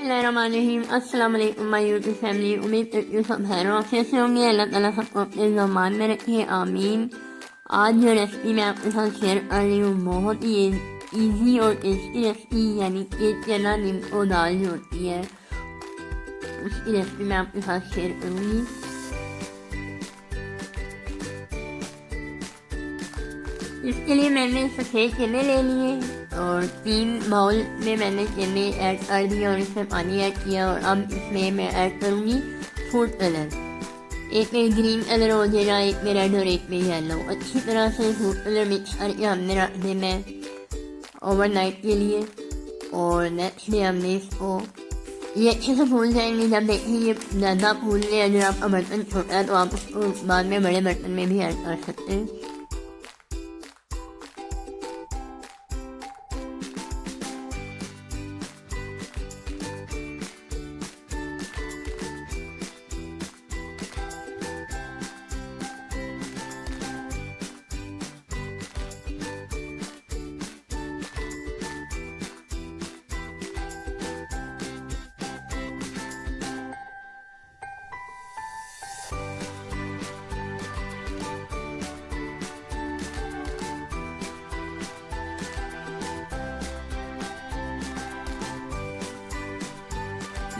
अस्सलाम वालेकुम my YouTube family. उम्मीद करती हूँ सब खैर आफियत से होंगे। अल्लाह ताला सबको अपने ज़मान में रखे, आमीन। आज जो रेसिपी मैं आपके साथ शेयर कर रही हूँ बहुत ही ईजी और टेस्टी रेसिपी, यानी कि चना निम्को दाल जो होती है उसकी रेसिपी मैं आपके साथ शेयर करूँगी। इसके लिए मैंने सफ़ेद चने ले लिए और 3 बाउल में मैंने चने ऐड कर दिए और इसमें पानी ऐड किया। और अब इसमें मैं ऐड करूँगी फूड कलर। एक में ग्रीन कलर हो जाएगा, एक में रेड और एक में येलो। अच्छी तरह से फूड कलर मिक्स करके हमने रख देना है ओवरनाइट के लिए। और नेक्स्ट डे हमने इसको ये अच्छे से भूल जाएंगे। जब देखिए ये ज़्यादा भूल ले, अगर आपका बर्तन छोटा है तो आप उसको बाद में बड़े बर्तन में भी ऐड कर सकते हैं।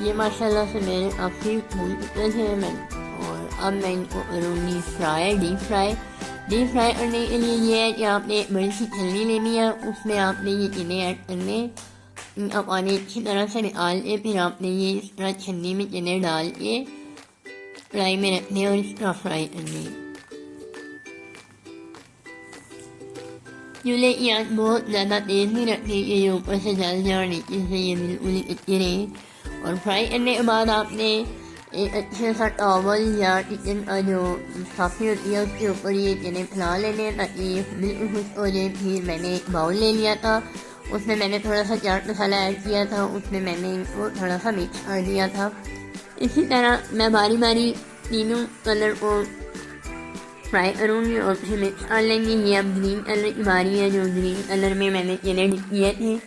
ये माशाल्लाह से मेरे काफ़ी भूल चुके थे मैं। और अब मैं इनको करूँगी फ्राई, डीप फ्राई करने के लिए ये है कि आपने एक बड़ी सी छलनी लेनी है, उसमें आपने ये चने ऐड करने, इनका पानी अच्छी तरह से निकाल के फिर आपने ये इस तरह छलनी में चने डाल के कढ़ाई में रखने और इस तरह फ्राई करने। चूल्हे की आँच बहुत ज़्यादा तेज़ नहीं रखनी कि ये ऊपर से जल जाए और नीचे से ये बिल्कुल कच्चे रहे। और फ्राई करने के बाद आपने एक अच्छे सा टॉवल या किचन का जो साफ़ी होती है उसके ऊपर ये चने फैला लेने ताकि ये बिल्कुल खुश्क हो जाए। फिर मैंने एक बाउल ले लिया था, उसमें मैंने थोड़ा सा चाट मसाला ऐड किया था, उसमें मैंने इनको थोड़ा सा मिक्स कर दिया था। इसी तरह मैं बारी बारी तीनों कलर को फ्राई करूँगी और फिर मिक्स कर लेंगे। ये अब ग्रीन कलर की बारी है, जो ग्रीन कलर में मैंने चने डिप किए थे।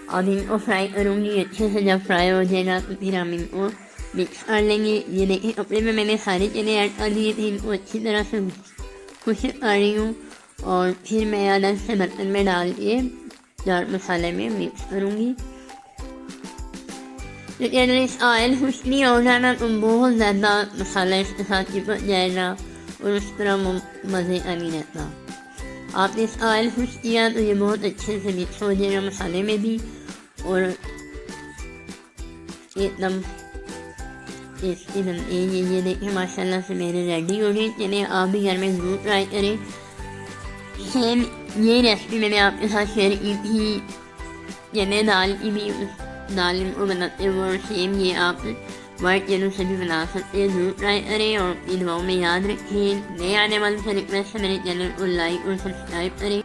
अब इनको फ्राई करूँगी अच्छे से। जब फ्राई हो जाएगा तो फिर हम इनको मिक्स कर लेंगे। ये देखिए कपड़े में मैंने सारे चने ऐड कर दिए थे, इनको अच्छी तरह से खुश कर रही हूँ। और फिर मैं अलग से बर्तन में डाल के चाट मसाले में मिक्स करूँगी। क्योंकि अगर इस ऑयल खुश नहीं होगा ना तो बहुत ज़्यादा मसाला इसके साथ चिपक जाएगा और उस तरह मज़े का नहीं रहता। आपने इस ऑयल खुश किया तो ये बहुत अच्छे से मिक्स हो जाएगा मसाले में भी और एकदम टेस्टी बनते हैं। ये देखिए माशाल्लाह से मेरे रेडी हो गए चने। आप भी घर में ज़रूर ट्राई करें। सेम ये रेसिपी मैंने आपके साथ शेयर की थी चने दाल की भी, दाल को बनाते हुए। और सेम ये आप वाइट चनों से भी बना सकते हैं। ज़रूर ट्राई करें और अपनी दुआओं में याद रखें। नए आने वाले से रिक्वेस्ट है मेरे चैनल को लाइक और सब्सक्राइब करें।